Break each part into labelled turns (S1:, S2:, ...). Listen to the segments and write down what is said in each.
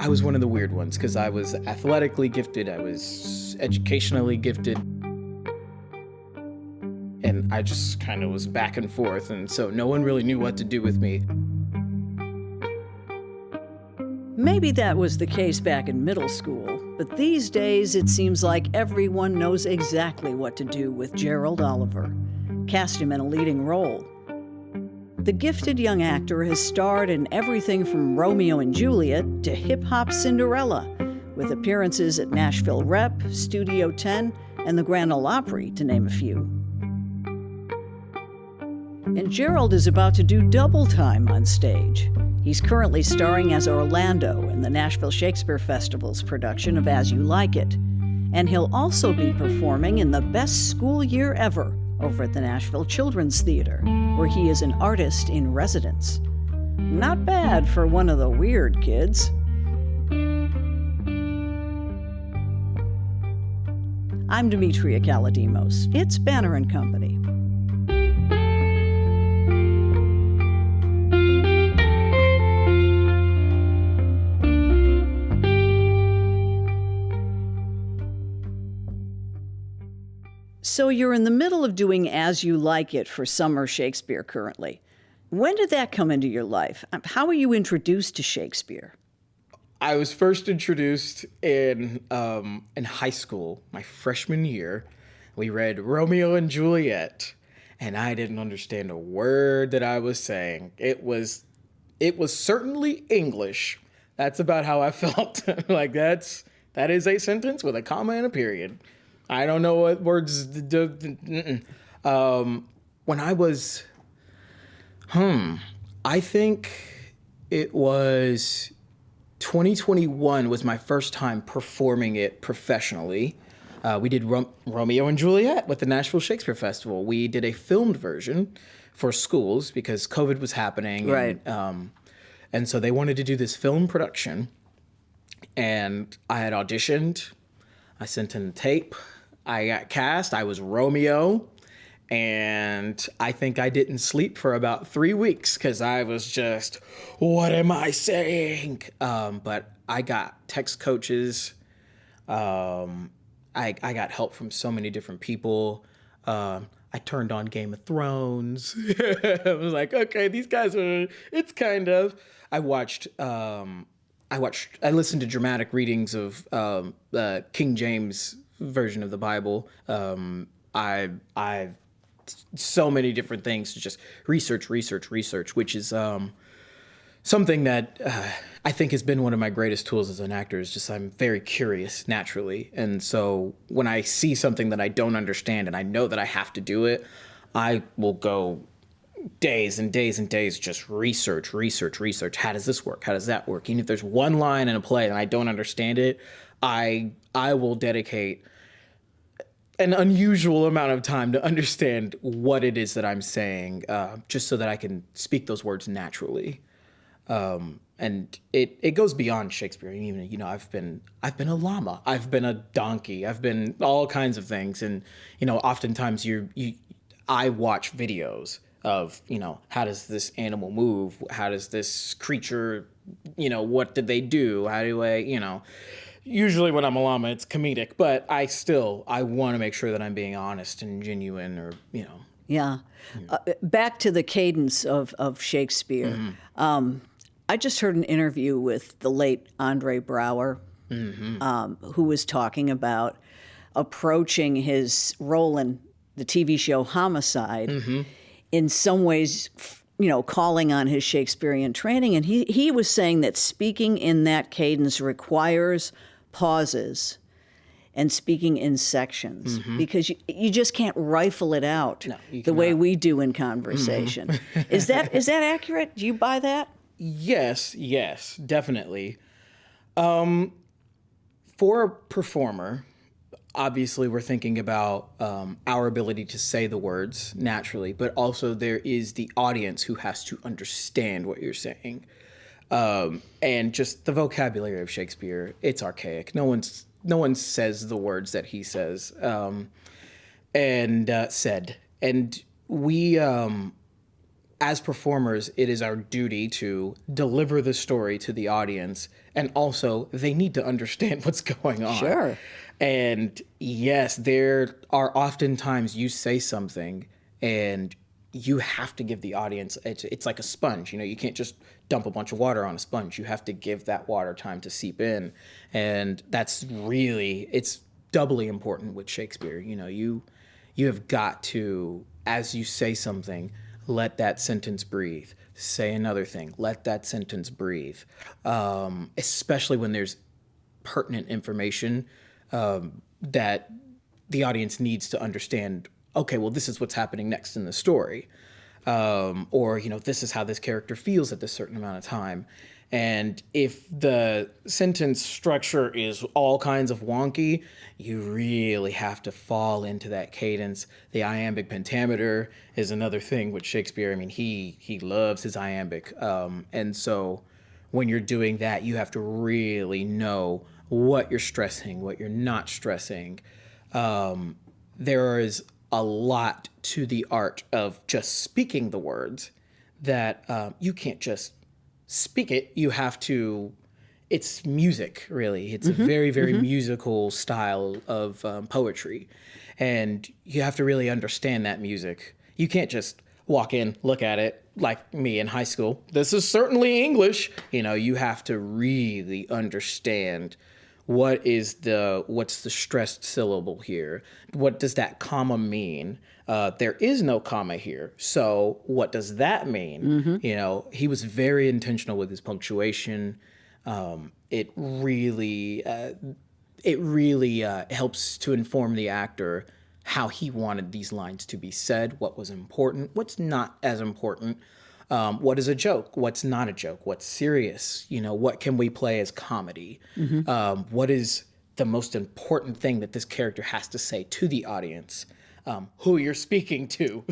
S1: I was one of the weird ones because I was athletically gifted, I was educationally gifted, and I just kind of was back and forth, and so no one really knew what to do with me.
S2: Maybe that was the case back in middle school, but these days it seems like everyone knows exactly what to do with Gerold Oliver. Cast him in a leading role. The gifted young actor has starred in everything from Romeo and Juliet to hip-hop Cinderella, with appearances at Nashville Rep, Studio 10, and the Grand Ole Opry, to name a few. And Gerold is about to do double time on stage. He's currently starring as Orlando in the Nashville Shakespeare Festival's production of As You Like It. And he'll also be performing in the best school year ever over at the Nashville Children's Theater, where he is an artist in residence. Not bad for one of the weird kids. I'm Demetria Kalodimos. It's Banner and Company. So you're in the middle of doing As You Like It for Summer Shakespeare currently. When did that come into your life? How were you introduced to Shakespeare?
S1: I was first introduced in high school, my freshman year. We read Romeo and Juliet, and I didn't understand a word that I was saying. It was certainly English. That's about how I felt. Like that is a sentence with a comma and a period. I don't know what words. When I was, I think it was 2021 was my first time performing it professionally. We did Romeo and Juliet with the Nashville Shakespeare Festival. We did a filmed version for schools because COVID was happening.
S2: Right.
S1: And so they wanted to do this film production. And I had auditioned. I sent in a tape. I got cast. I was Romeo. And I think I didn't sleep for about 3 weeks because I was just, what am I saying? But I got text coaches. I got help from so many different people. I turned on Game of Thrones. I was like, okay, these guys are, it's kind of. I listened to dramatic readings of the King James version of the Bible. I've so many different things to just research, which is something that I think has been one of my greatest tools as an actor. Is just I'm very curious naturally. And so when I see something that I don't understand and I know that I have to do it, I will go days and days and days just research. How does this work? How does that work? Even if there's one line in a play and I don't understand it, I will dedicate an unusual amount of time to understand what it is that I'm saying, just so that I can speak those words naturally. And it goes beyond Shakespeare. Even, I've been a llama, I've been a donkey, I've been all kinds of things. And, oftentimes I watch videos of, how does this animal move? How does this creature, what did they do? How do I, usually when I'm a llama, it's comedic, but I want to make sure that I'm being honest and genuine or,
S2: Yeah. Back to the cadence of Shakespeare.
S1: Mm-hmm.
S2: I just heard an interview with the late Andre Brower, who was talking about approaching his role in the TV show Homicide, in some ways, calling on his Shakespearean training. And he was saying that speaking in that cadence requires pauses and speaking in sections, because you just can't rifle it out the way we do in conversation. Is that accurate? Do you buy that?
S1: Yes, definitely. For a performer, obviously we're thinking about our ability to say the words naturally, but also there is the audience who has to understand what you're saying. And just the vocabulary of Shakespeare, it's archaic. No one says the words that he says and said. And we as performers, it is our duty to deliver the story to the audience, and also they need to understand what's going on.
S2: Sure.
S1: And yes, there are often times you say something and you have to give the audience, it's like a sponge, you can't just dump a bunch of water on a sponge. You have to give that water time to seep in. And it's doubly important with Shakespeare. You have got to, as you say something, let that sentence breathe. Say another thing, let that sentence breathe. Especially when there's pertinent information that the audience needs to understand. Okay, well, this is what's happening next in the story. Or, this is how this character feels at this certain amount of time. And if the sentence structure is all kinds of wonky, you really have to fall into that cadence. The iambic pentameter is another thing with Shakespeare. I mean, he loves his iambic. And so when you're doing that, you have to really know what you're stressing, what you're not stressing. There is a lot to the art of just speaking the words that you can't just speak it. You have to, it's music, really. It's a very, very musical style of poetry. And you have to really understand that music. You can't just walk in, look at it like me in high school. This is certainly English. You have to really understand what's the stressed syllable here? What does that comma mean? There is no comma here. So what does that mean? He was very intentional with his punctuation. It really helps to inform the actor how he wanted these lines to be said, what was important, what's not as important. What is a joke? What's not a joke? What's serious? What can we play as comedy? What is the most important thing that this character has to say to the audience? Who you're speaking to,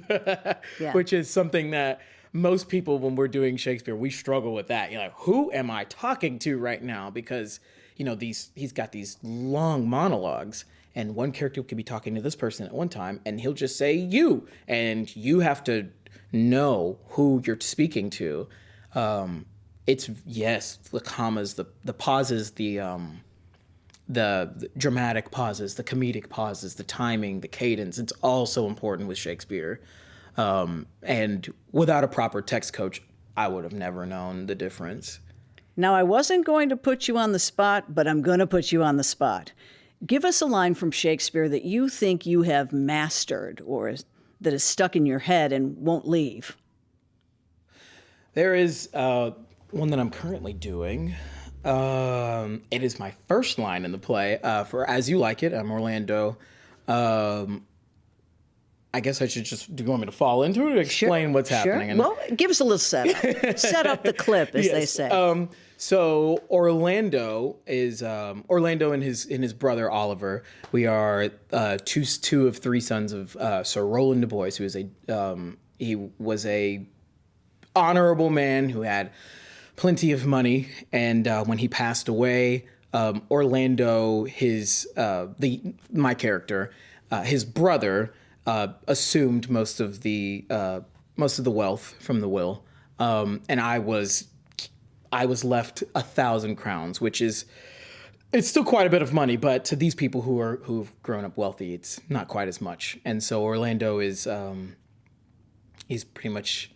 S1: which is something that most people, when we're doing Shakespeare, we struggle with that. You're like, who am I talking to right now? Because, he's got these long monologues, and one character could be talking to this person at one time, and he'll just say you, and you have to know who you're speaking to. It's the commas, the pauses, the dramatic pauses, the comedic pauses, the timing, the cadence. It's all so important with Shakespeare. And without a proper text coach, I would have never known the difference.
S2: Now, I wasn't going to put you on the spot, but I'm going to put you on the spot. Give us a line from Shakespeare that you think you have mastered or that is stuck in your head and won't leave.
S1: There is one that I'm currently doing. It is my first line in the play. For As You Like It, I'm Orlando. I guess I should just, do you want me to fall into it or explain what's happening?
S2: Sure. Well, give us a little setup. Set up the clip, as they say.
S1: So Orlando is Orlando and his brother Oliver. We are two of three sons of Sir Roland de Boys, who is he was a honorable man who had plenty of money, and when he passed away, Orlando, my character, his brother, assumed most of the wealth from the will, and I was left 1,000 crowns, which is, it's still quite a bit of money, but to these people who've grown up wealthy, it's not quite as much. And so Orlando is he's pretty much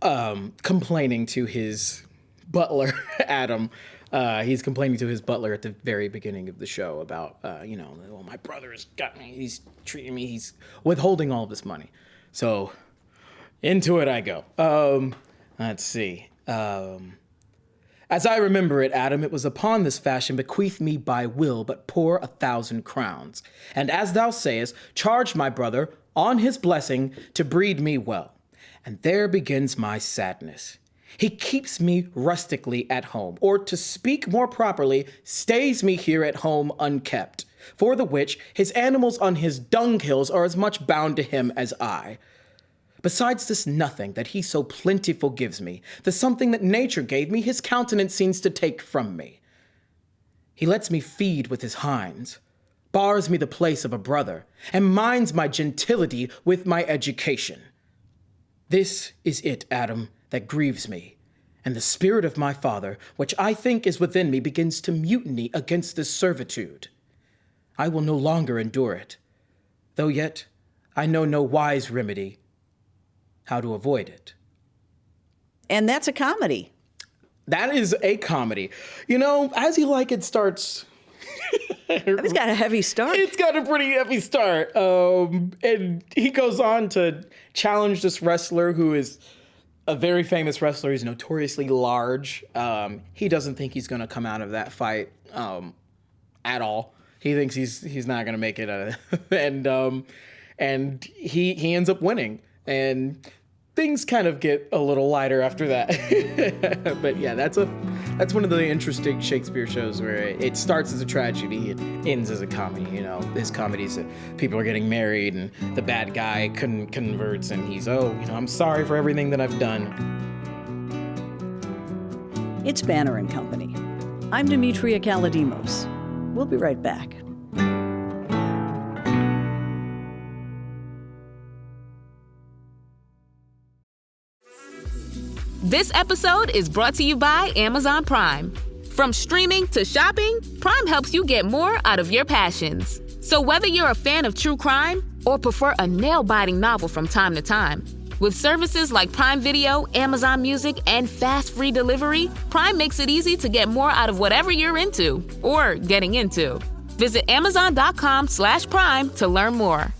S1: complaining to his butler, Adam. He's complaining to his butler at the very beginning of the show about, well, my brother's got me. He's treating me. He's withholding all of this money. So into it I go. Let's see. As I remember it, Adam, it was upon this fashion bequeathed me by will, but poor 1,000 crowns. And as thou sayest, charged my brother on his blessing to breed me well. And there begins my sadness. He keeps me rustically at home, or to speak more properly, stays me here at home unkept, for the which his animals on his dunghills are as much bound to him as I. Besides this nothing that he so plentiful gives me, the something that nature gave me his countenance seems to take from me. He lets me feed with his hinds, bars me the place of a brother, and minds my gentility with my education. This is it, Adam, that grieves me. And the spirit of my father, which I think is within me, begins to mutiny against this servitude. I will no longer endure it, though yet I know no wise remedy how to avoid it.
S2: And that's a comedy.
S1: That is a comedy. You know, As You Like It starts...
S2: It's got a heavy start.
S1: It's got a pretty heavy start. And he goes on to challenge this wrestler who is a very famous wrestler. He's notoriously large. He doesn't think he's going to come out of that fight at all. He thinks he's not going to make it. And he ends up winning. And things kind of get a little lighter after that. But yeah, that's one of the interesting Shakespeare shows where it starts as a tragedy and ends as a comedy. You know, his comedies that people are getting married and the bad guy converts and he's, I'm sorry for everything that I've done.
S2: It's Banner and Company. I'm Demetria Kalodimos. We'll be right back.
S3: This episode is brought to you by Amazon Prime. From streaming to shopping, Prime helps you get more out of your passions. So whether you're a fan of true crime or prefer a nail-biting novel from time to time, with services like Prime Video, Amazon Music, and fast free delivery, Prime makes it easy to get more out of whatever you're into or getting into. Visit Amazon.com/Prime to learn more.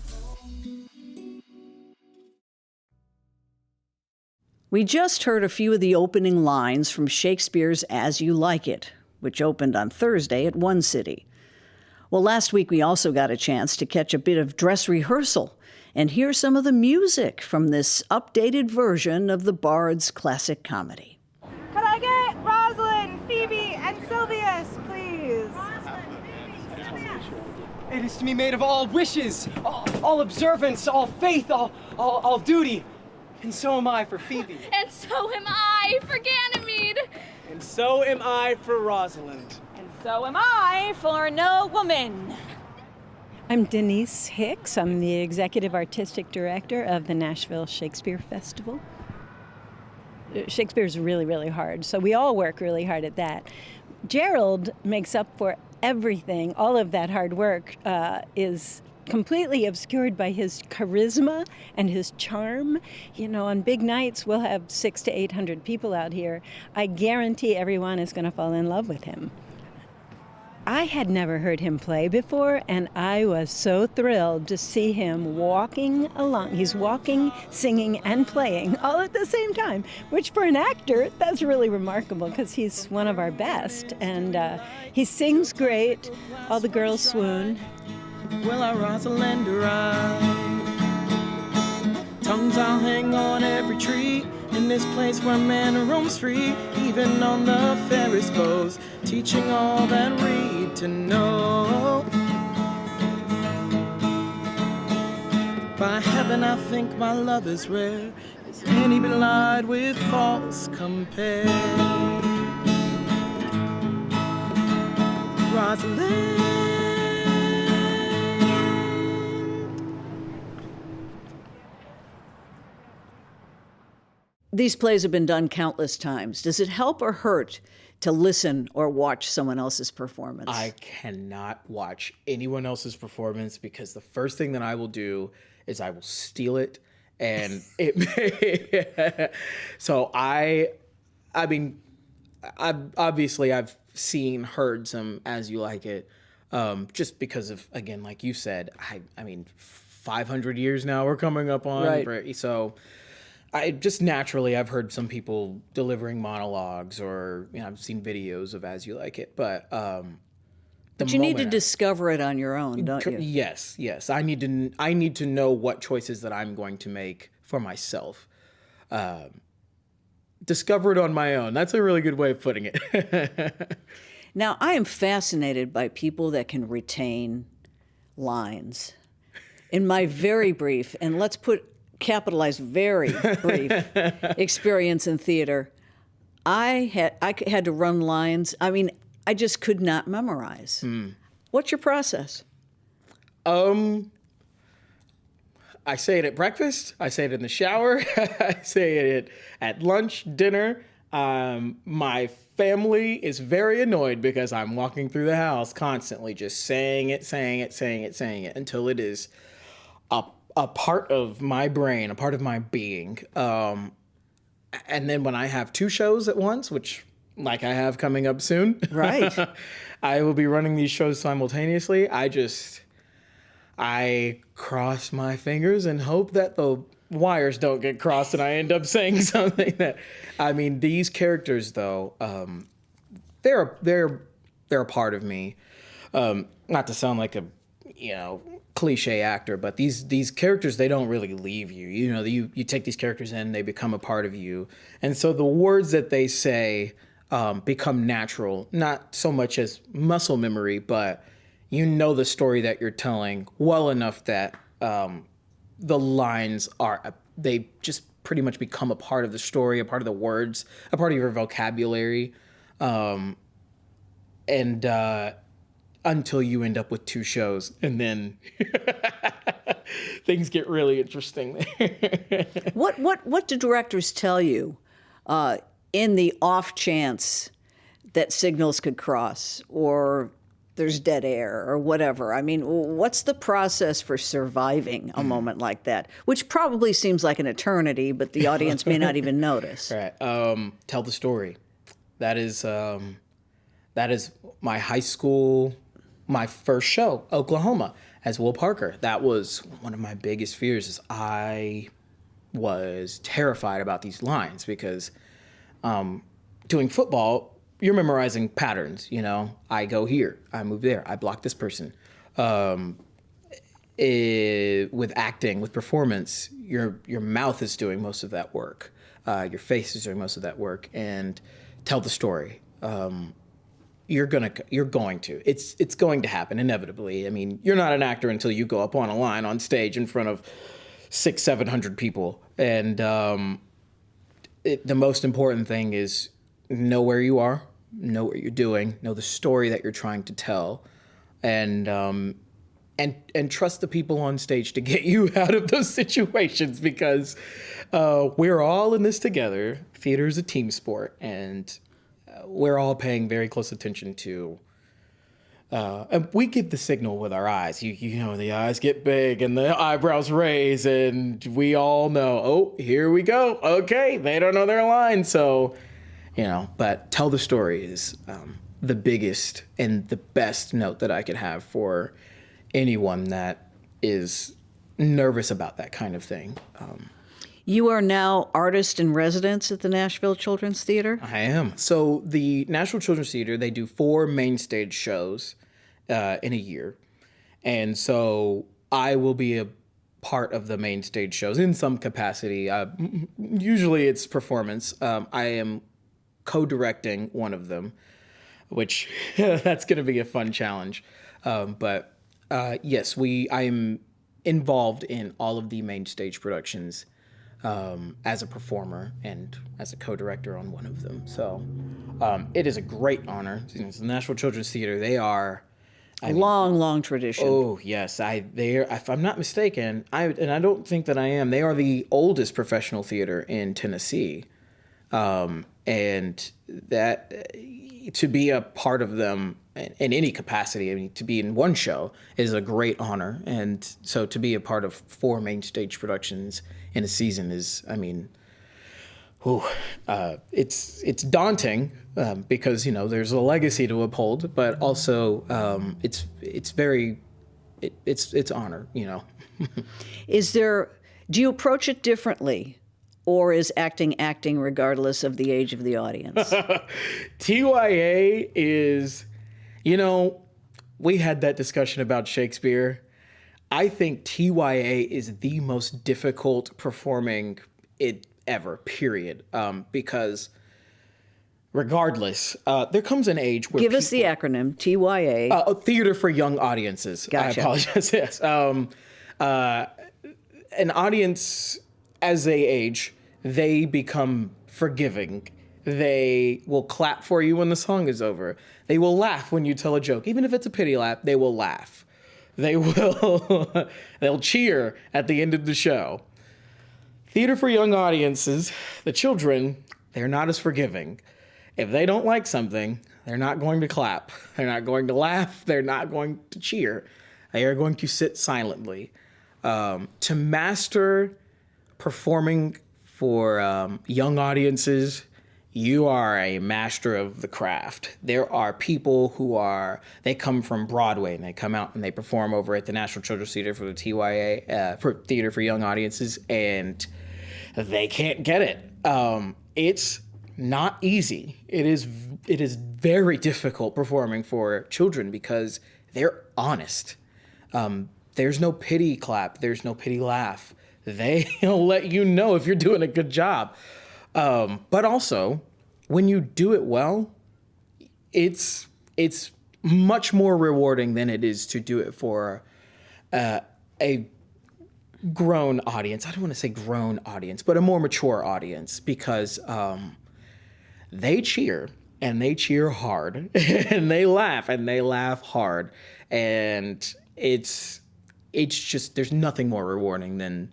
S2: We just heard a few of the opening lines from Shakespeare's As You Like It, which opened on Thursday at One City. Well, last week we also got a chance to catch a bit of dress rehearsal and hear some of the music from this updated version of the Bard's classic comedy.
S4: Could I get Rosalind, Phoebe, and Sylvius, please?
S5: It is to be made of all wishes, all observance, all faith, all duty. And so am I for Phoebe.
S6: And so am I for Ganymede.
S5: And so am I for Rosalind.
S4: And so am I for no woman.
S7: I'm Denise Hicks. I'm the Executive Artistic Director of the Nashville Shakespeare Festival. Shakespeare's really, really hard, so we all work really hard at that. Gerold makes up for everything. All of that hard work is completely obscured by his charisma and his charm. You know, on big nights, we'll have 600 to 800 people out here. I guarantee everyone is going to fall in love with him. I had never heard him play before, and I was so thrilled to see him walking along. He's walking, singing, and playing all at the same time, which for an actor, that's really remarkable because he's one of our best. And he sings great. All the girls swoon.
S8: Will our Rosalind arrive? Tongues I'll hang on every tree in this place where man roams free, even on the Ferris bows, teaching all that read to know. By heaven, I think my love is rare, is any belied with false compare. Rosalind.
S2: These plays have been done countless times. Does it help or hurt to listen or watch someone else's performance?
S1: I cannot watch anyone else's performance because the first thing that I will do is I will steal it. And so I mean, I've seen, heard some As You Like It, just because of, again, like you said, I mean, 500 years now we're coming up on.
S2: Right.
S1: So I just naturally, I've heard some people delivering monologues, or I've seen videos of As You Like It, but
S2: you need to discover it on your own, don't you?
S1: Yes. I need to know what choices that I'm going to make for myself. Discover it on my own. That's a really good way of putting it.
S2: Now, I am fascinated by people that can retain lines. In my very brief, and let's capitalize very brief experience in theater, I had to run lines. I mean, I just could not memorize. What's your process?
S1: I say it at breakfast. I say it in the shower. I say it at lunch, dinner. My family is very annoyed because I'm walking through the house constantly just saying it until it is a part of my brain, a part of my being. And then when I have two shows at once, which like I have coming up soon,
S2: Right.
S1: I will be running these shows simultaneously. I cross my fingers and hope that the wires don't get crossed and I end up saying something that, I mean, these characters though, they're a part of me. Not to sound like a, cliche actor, but these characters, they don't really leave you. You take these characters in, they become a part of you. And so the words that they say become natural, not so much as muscle memory, but the story that you're telling well enough that the lines they just pretty much become a part of the story, a part of the words, a part of your vocabulary. Until you end up with two shows, and then things get really interesting.
S2: What do directors tell you in the off chance that signals could cross or there's dead air or whatever? I mean, what's the process for surviving a moment like that? Which probably seems like an eternity, but the audience may not even notice.
S1: Right. Tell the story. That is my high school, my first show, Oklahoma, as Will Parker. That was one of my biggest fears. Is I was terrified about these lines because doing football, you're memorizing patterns. I go here, I move there, I block this person. With acting, with performance, your mouth is doing most of that work. Your face is doing most of that work, and tell the story. You're going to. It's going to happen inevitably. I mean, you're not an actor until you go up on a line on stage in front of 600-700 people. And the most important thing is know where you are, know what you're doing, know the story that you're trying to tell, and trust the people on stage to get you out of those situations, because we're all in this together. Theater is a team sport, and we're all paying very close attention to, and we give the signal with our eyes. The eyes get big and the eyebrows raise, and we all know, oh, here we go. Okay, they don't know their line. So, but tell the story is the biggest and the best note that I could have for anyone that is nervous about that kind of thing.
S2: You are now artist in residence at the Nashville Children's Theater?
S1: I am. So the Nashville Children's Theater, they do 4 main stage shows in a year. And so I will be a part of the main stage shows in some capacity. Usually it's performance. I am co-directing one of them, which that's going to be a fun challenge. But yes, I am involved in all of the main stage productions as a performer and as a co-director on one of them. So it is a great honor. It's the Nashville Children's Theater. They are
S2: long tradition.
S1: Oh yes, if I'm not mistaken, and I don't think that I am. They are the oldest professional theater in Tennessee, and that to be a part of them in any capacity, I mean, to be in one show is a great honor, and so to be a part of 4 main stage productions in a season is, I mean, it's daunting because there's a legacy to uphold, but also it's honor.
S2: Do you approach it differently, or is acting regardless of the age of the audience?
S1: TYA is, we had that discussion about Shakespeare. I think TYA is the most difficult performing it ever, period. Because regardless, there comes an age where
S2: Give us the acronym, TYA.
S1: Theater for Young Audiences.
S2: Gotcha.
S1: I apologize, yes. An audience, as they age, they become forgiving. They will clap for you when the song is over. They will laugh when you tell a joke. Even if it's a pity laugh, they will laugh. they'll cheer at the end of the show. Theater for young audiences, the children, they're not as forgiving. If they don't like something, they're not going to clap. They're not going to laugh. They're not going to cheer. They are going to sit silently. To master performing for young audiences, you are a master of the craft. There are people who they come from Broadway and they come out and they perform over at the National Children's Theater for the TYA, for Theater for Young Audiences, and they can't get it. It's not easy. It is very difficult performing for children because they're honest. There's no pity clap. There's no pity laugh. They'll let you know if you're doing a good job. But also, when you do it well, it's much more rewarding than it is to do it for a grown audience. I don't want to say grown audience, but a more mature audience, because they cheer and they cheer hard and they laugh hard. And it's just, there's nothing more rewarding than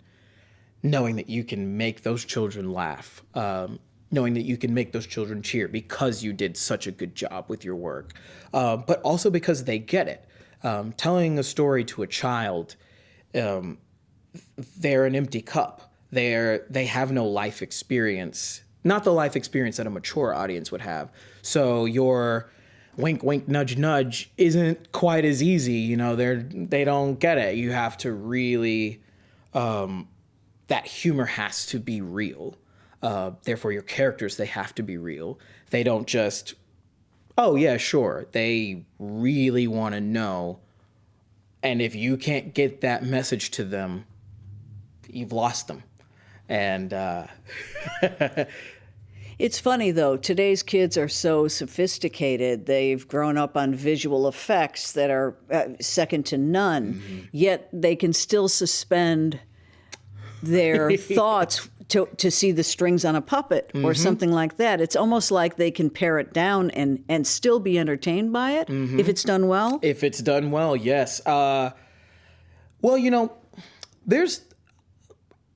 S1: knowing that you can make those children laugh, knowing that you can make those children cheer because you did such a good job with your work, but also because they get it. Telling a story to a child, they're an empty cup. They have no life experience, not the life experience that a mature audience would have. So your wink, wink, nudge, nudge isn't quite as easy. You know, they don't get it. You have to really, that humor has to be real. Therefore, your characters, they have to be real. They don't just, oh yeah, sure. They really want to know. And if you can't get that message to them, you've lost them. And
S2: it's funny, though. Today's kids are so sophisticated. They've grown up on visual effects that are second to none, yet they can still suspend their thoughts to see the strings on a puppet or something like that. It's almost like they can pare it down and still be entertained by it if it's done well.
S1: If it's done well, yes. Well, you know,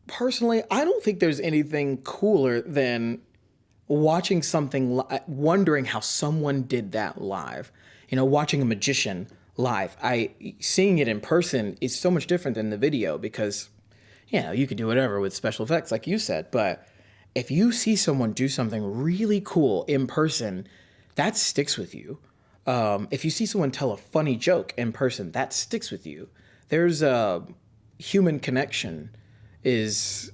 S1: personally, I don't think there's anything cooler than watching something, wondering how someone did that live. You know, watching a magician live. Seeing it in person is so much different than the video because, you know, you can do whatever with special effects, like you said. But if you see someone do something really cool in person, that sticks with you. If you see someone tell a funny joke in person, that sticks with you. There's a human connection, is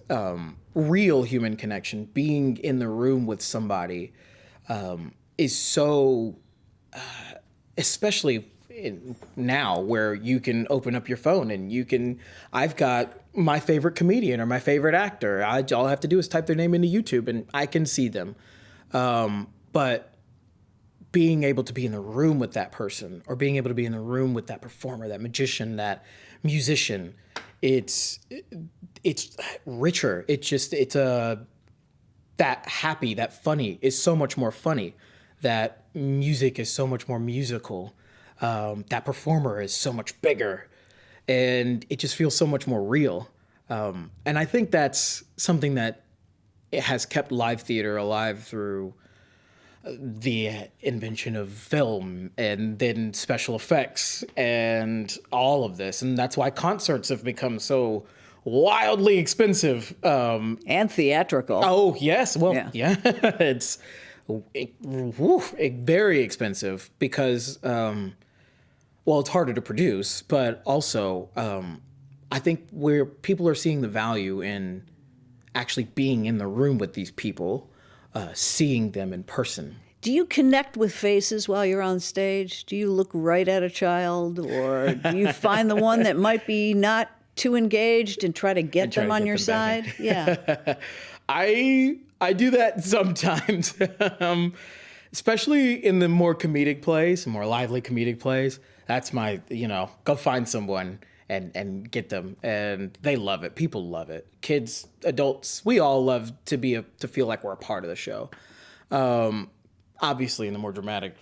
S1: real human connection. Being in the room with somebody is so, especially now where you can open up your phone and I've got my favorite comedian or my favorite actor. All I have to do is type their name into YouTube and I can see them. But being able to be in the room with that person, or being able to be in the room with that performer, that magician, that musician, it's richer. That happy, that funny is so much more funny. That music is so much more musical. That performer is so much bigger, and it just feels so much more real. And I think that's something that it has kept live theater alive through the invention of film and then special effects and all of this. And that's why concerts have become so wildly expensive.
S2: And theatrical.
S1: Oh, yes. Well, yeah. It's very expensive because, it's harder to produce, but also I think where people are seeing the value in actually being in the room with these people, seeing them in person.
S2: Do you connect with faces while you're on stage? Do you look right at a child, or do you find the one that might be not too engaged and try to get them on your side? Yeah.
S1: I do that sometimes, especially in the more comedic plays, more lively comedic plays. That's my, go find someone and get them. And they love it. People love it. Kids, adults, we all love to feel like we're a part of the show. obviously in the more dramatic,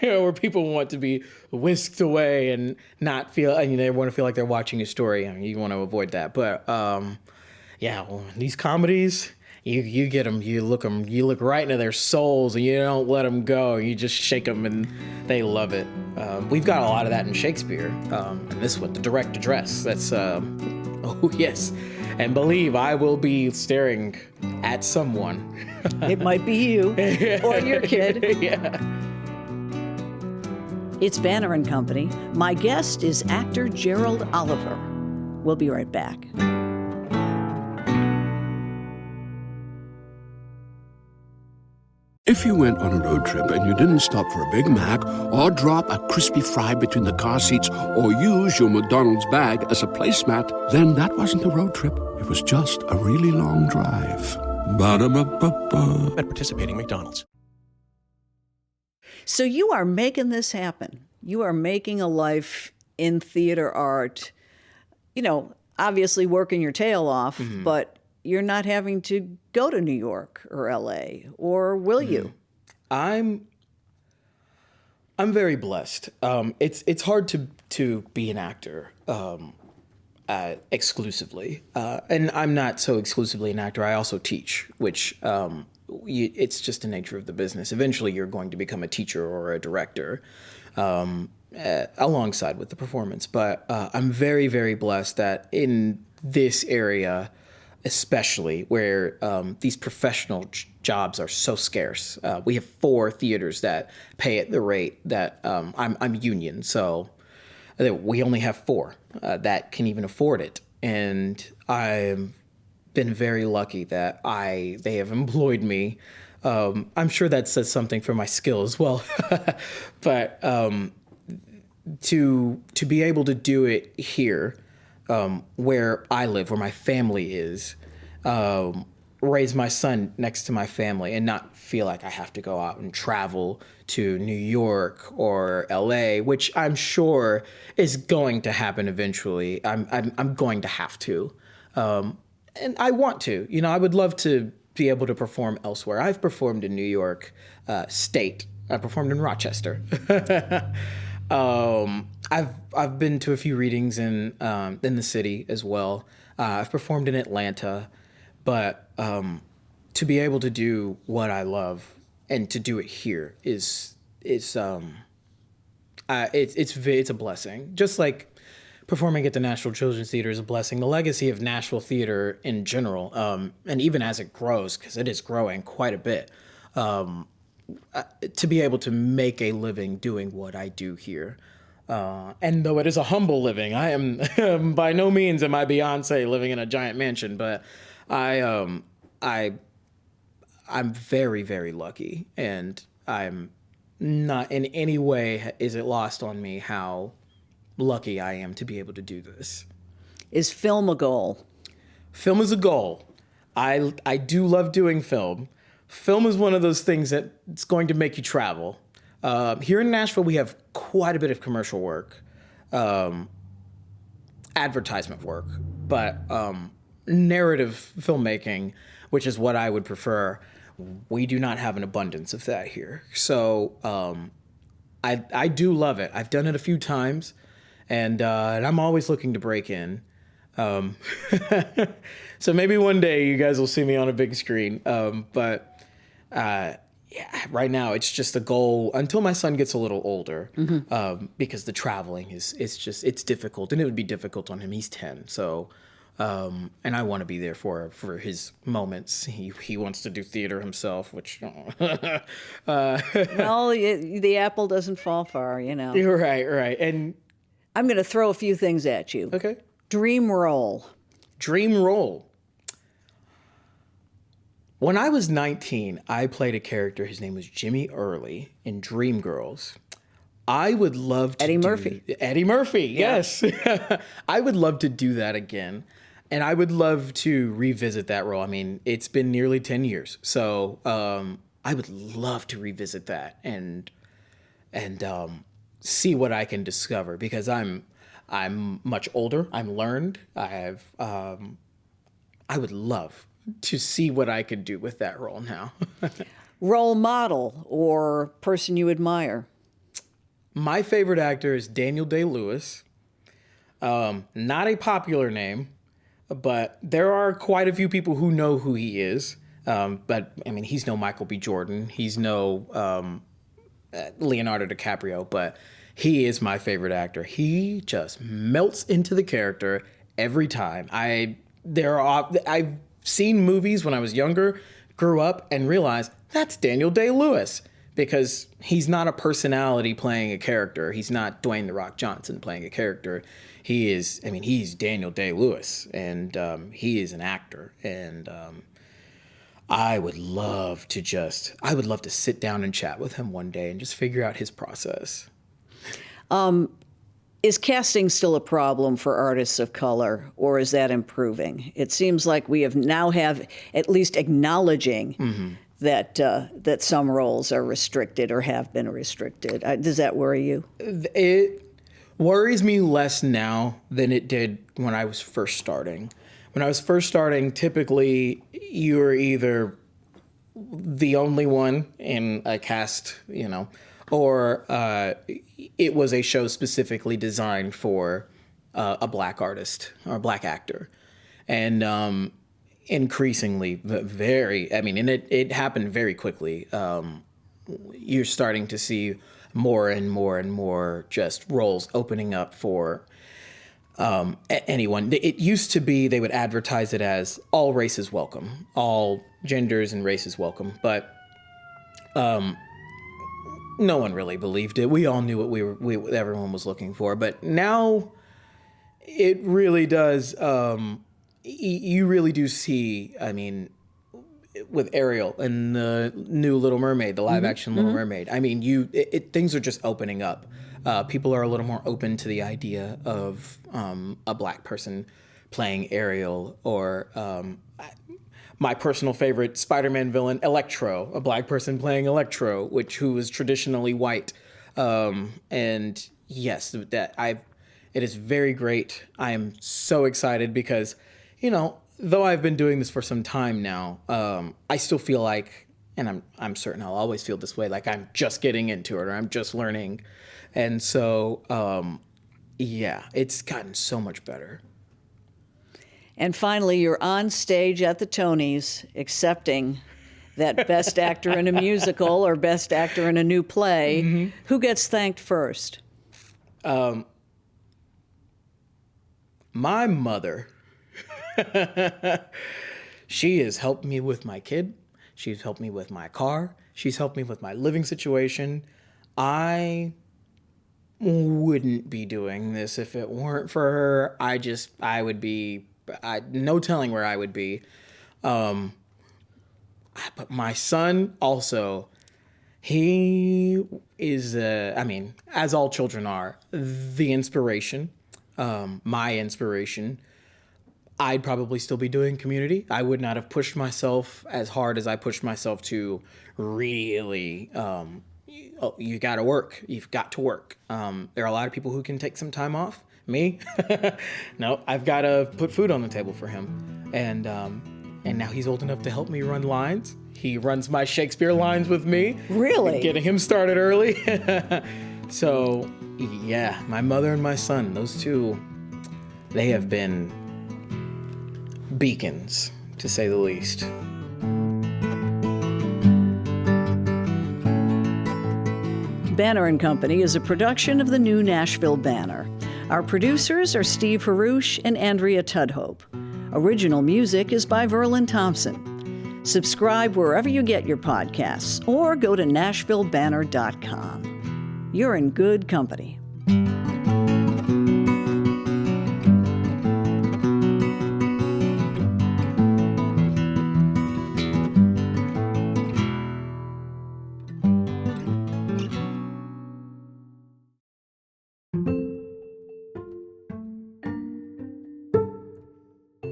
S1: where people want to be whisked away and not feel, they want to feel like they're watching a story. You want to avoid that. But these comedies, you get them, you look right into their souls, and you don't let them go. You just shake them, and they love it. We've got a lot of that in Shakespeare. And this one, the direct address. That's oh yes, and believe I will be staring at someone.
S2: It might be you or your kid.
S1: Yeah.
S2: It's Banner and Company. My guest is actor Gerold Oliver. We'll be right back.
S9: If you went on a road trip and you didn't stop for a Big Mac or drop a crispy fry between the car seats or use your McDonald's bag as a placemat, then that wasn't a road trip. It was just a really long drive. Ba-da-ba-ba-ba.
S10: At participating McDonald's.
S2: So you are making this happen. You are making a life in theater art, obviously working your tail off, but you're not having to go to New York or LA, or will you?
S1: I'm very blessed. It's hard to be an actor exclusively, and I'm not so exclusively an actor. I also teach, which it's just the nature of the business. Eventually, you're going to become a teacher or a director, alongside with the performance. But I'm very, very blessed that in this area, especially where these professional jobs are so scarce. We have 4 theaters that pay at the rate that I'm union, so we only have 4 that can even afford it. And I've been very lucky that they have employed me. I'm sure that says something for my skill as well, but to be able to do it here, where I live, where my family is, raise my son next to my family and not feel like I have to go out and travel to New York or LA, which I'm sure is going to happen eventually. I'm going to have to. And I want to. I would love to be able to perform elsewhere. I've performed in New York State. I performed in Rochester. I've been to a few readings in the city as well. I've performed in Atlanta, but to be able to do what I love and to do it here is it's a blessing. Just like performing at the Nashville Children's Theater is a blessing. The legacy of Nashville theater in general, and even as it grows, because it is growing quite a bit. To be able to make a living doing what I do here. And though it is a humble living, I am by no means am I Beyonce living in a giant mansion, but I'm very, very lucky, and I'm not in any way is it lost on me how lucky I am to be able to do this.
S2: Is film a goal?
S1: Film is a goal. I do love doing film. Film is one of those things that it's going to make you travel. Here in Nashville, we have quite a bit of commercial work, advertisement work, but narrative filmmaking, which is what I would prefer, we do not have an abundance of that here. So I do love it. I've done it a few times, and I'm always looking to break in. So maybe one day you guys will see me on a big screen. But right now it's just a goal until my son gets a little older, because the traveling it's difficult, and it would be difficult on him. He's 10, so and I want to be there for his moments. He wants to do theater himself, which
S2: well, the apple doesn't fall far,
S1: You're right, and
S2: I'm going to throw a few things at you.
S1: Okay.
S2: Dream role.
S1: When I was 19, I played a character. His name was Jimmy Early in Dreamgirls. I would love to
S2: Eddie Murphy.
S1: Eddie Murphy, yes. I would love to do that again. And I would love to revisit that role. I mean, it's been nearly 10 years. So I would love to revisit that and see what I can discover, because I'm much older. I'm learned. I would love to see what I could do with that role now.
S2: role model or person you admire?
S1: My favorite actor is Daniel Day-Lewis. Not a popular name, but there are quite a few people who know who he is. But I mean, he's no Michael B. Jordan. He's no Leonardo DiCaprio, but he is my favorite actor. He just melts into the character every time. I've seen movies when I was younger, grew up, and realized that's Daniel Day-Lewis, because he's not a personality playing a character. He's not Dwayne "The Rock" Johnson playing a character. He's Daniel Day-Lewis, and he is an actor. And I would love to sit down and chat with him one day and just figure out his process.
S2: Is casting still a problem for artists of color, or is that improving? It seems like we have at least acknowledging that some roles are restricted or have been restricted. Does that worry you?
S1: It worries me less now than it did when I was first starting. When I was first starting, typically you were either the only one in a cast, or it was a show specifically designed for a black artist or a black actor. And increasingly, it happened very quickly. You're starting to see more and more and more just roles opening up for anyone. It used to be they would advertise it as all races welcome, all genders and races welcome, but no one really believed it. We all knew what everyone was looking for, but now it really does. You really do see. I mean, with Ariel and the new Little Mermaid, the live-action Little Mermaid. I mean, things are just opening up. People are a little more open to the idea of a black person playing Ariel, or my personal favorite Spider-Man villain, Electro, a black person playing Electro, who was traditionally white. And yes, it is very great. I am so excited because, though I've been doing this for some time now, I still feel like, and I'm certain I'll always feel this way, like I'm just getting into it or I'm just learning. And so, it's gotten so much better.
S2: And finally, you're on stage at the Tonys accepting that Best Actor in a Musical or Best Actor in a New Play. Who gets thanked first?
S1: My mother. She has helped me with my kid. She's helped me with my car. She's helped me with my living situation. I wouldn't be doing this if it weren't for her. I would be, no telling where I would be. But my son also, he is, as all children are, the inspiration, my inspiration. I'd probably still be doing Community. I would not have pushed myself as hard as I pushed myself to really, you got to work. You've got to work. There are a lot of people who can take some time off. Me? No, I've got to put food on the table for him. And now he's old enough to help me run lines. He runs my Shakespeare lines with me.
S2: Really?
S1: Getting him started early. So, yeah, my mother and my son, those two, they have been beacons, to say the least.
S2: Banner & Company is a production of the new Nashville Banner. Our producers are Steve Harouche and Andrea Tudhope. Original music is by Verlin Thompson. Subscribe wherever you get your podcasts or go to NashvilleBanner.com. You're in good company.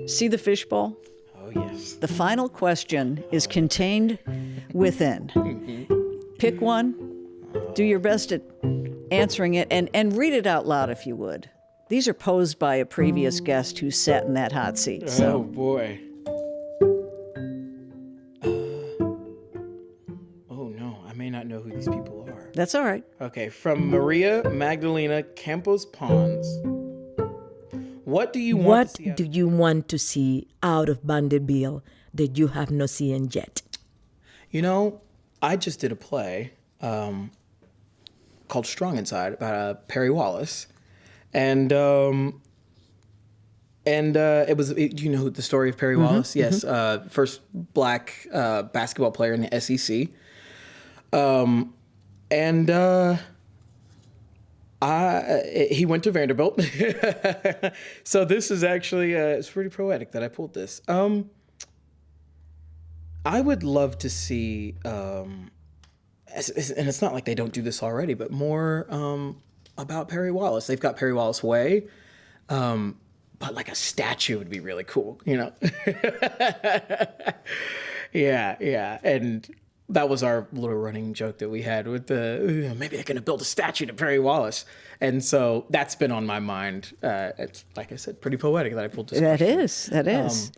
S2: See the fishbowl?
S1: Oh, yes.
S2: The final question is contained within. Pick one, do your best at answering it, and read it out loud if you would. These are posed by a previous guest who sat in that hot seat. So.
S1: Oh, boy. may not know who these people are.
S2: That's all right.
S1: Okay, from Maria Magdalena Campos Pons. What do you want to see?
S10: What do you want to see out of Bandit Bill that you have not seen yet?
S1: You know, I just did a play called Strong Inside about Perry Wallace. And it was, you know the story of Perry Wallace? Yes, first black basketball player in the SEC. He went to Vanderbilt. So this is actually, it's pretty poetic that I pulled this. I would love to see, and it's not like they don't do this already, but more about Perry Wallace. They've got Perry Wallace Way, but like a statue would be really cool, you know? Yeah. And that was our little running joke that we had with maybe they're going to build a statue to Perry Wallace. And so that's been on my mind. It's, like I said, pretty poetic that I pulled this question.
S2: That is.